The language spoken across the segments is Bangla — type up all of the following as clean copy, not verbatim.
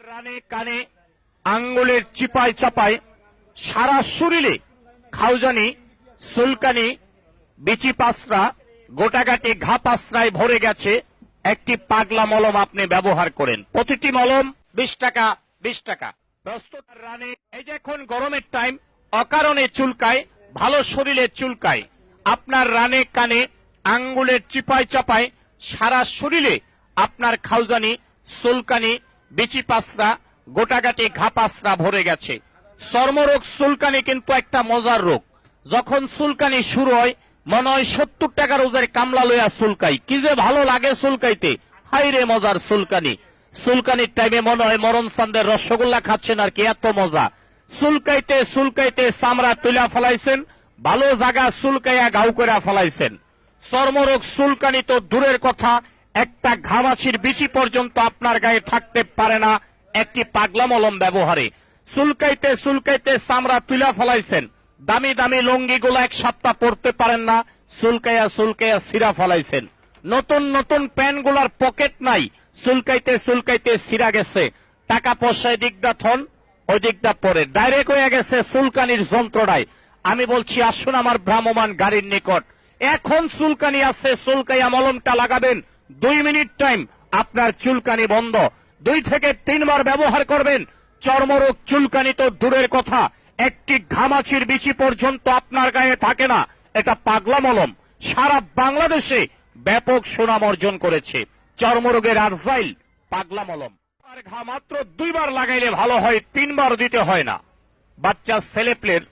রানে কানে আঙ্গুলের চিপায় চাপায় সারা শরীরে খাউজানি, সুলকানি, বিচি পাসরা, গোটাগাটি ঘা পাসরায় ভরে গেছে। একটি পাগলা মলম আপনি ব্যবহার করেন। প্রতিটি মলম 20 টাকা 20 টাকা। প্রস্তুত রানে এই যে এখন গরমের টাইম, অকারণে চুলকায়, ভালো শরীরে চুলকায়। আপনার রানে কানে আঙ্গুলের চিপায় চাপায় সারা শরীরে আপনার খাউজানি, সুলকানি, বিচি পাসরা, গোটাগাটি ঘা পাসরা ভরে গেছে। চর্মরোগ চুলকানি কিন্তু একটা মজার রোগ। যখন চুলকানি শুরু হয় মনে হয় 70 টাকার ওজের কামলা লইয়া চুলকাই, কি যে ভালো লাগে চুলকাইতে। হাই রে মজার চুলকানি। চুলকানির টাইমে মনে হয় মরণ চান্দের রসগোল্লা খাচ্ছেন আর কি, এত মজা। চুলকাইতে চুলকাইতে চামড়া তুলা ফেলাইছেন, ভালো জায়গা চুলকাইয়া ঘাউ করে ফেলাইছেন। চর্মরোগ চুলকানি তো দূরের কথা, একটা ঘামাছির বিচি পর্যন্ত আপনার গায়ে থাকতে পারে না একটি পাগলা মলম ব্যবহারে। চুলকাইতে চুলকাইতে চামড়া তুলা ফেলাইছেন, দামি দামি লুঙ্গিগুলো এক সপ্তাহ পরতে পারেন না, চুলকাইয়া চুলকাইয়া ছিঁড়া ফেলাইছেন। নতুন নতুন প্যান্টগুলার পকেট নাই, চুলকাইতে চুলকাইতে ছিঁড়া গেছে। টাকা পয়সা দিকদা থন, ওই দিকটা পরে ডাইরেক্ট হয়ে গেছে চুলকানির যন্ত্রণায়। আমি বলছি আসুন আমার ভ্রাম্যমান গাড়ির নিকট, এখন চুলকানি আছে, চুলকাইয়া মলমটা লাগাবেন। 2 মিনিট টাইম, আপনার চুলকানি বন্ধ। 2 থেকে 3 বার ব্যবহার করবেন। চর্মরোগ চুলকানি তো দূরের কথা, একটি ঘামাচির বিচি পর্যন্ত আপনার গায়ে থাকে না। এটা পাগলা মলম সারা বাংলাদেশে ব্যাপক সুনাম অর্জন করেছে। চর্মরোগের আরজাইল পাগলা মলম। আর ঘা মাত্র 2 বার লাগাইলে ভালো হয়, 3 বার দিতে হয় না। বাচ্চা ছেলেপলের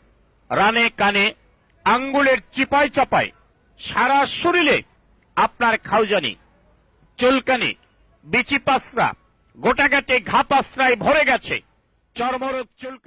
রানে কানে আঙ্গুলের চিপায় চাপায় সারা শরীরে আপনার খাউজানি, চুলকানি, বিচি পাসরা, গোটাগাটি ঘা পাসরায় ভরে গেছে। চর্মরোগ চুলকানি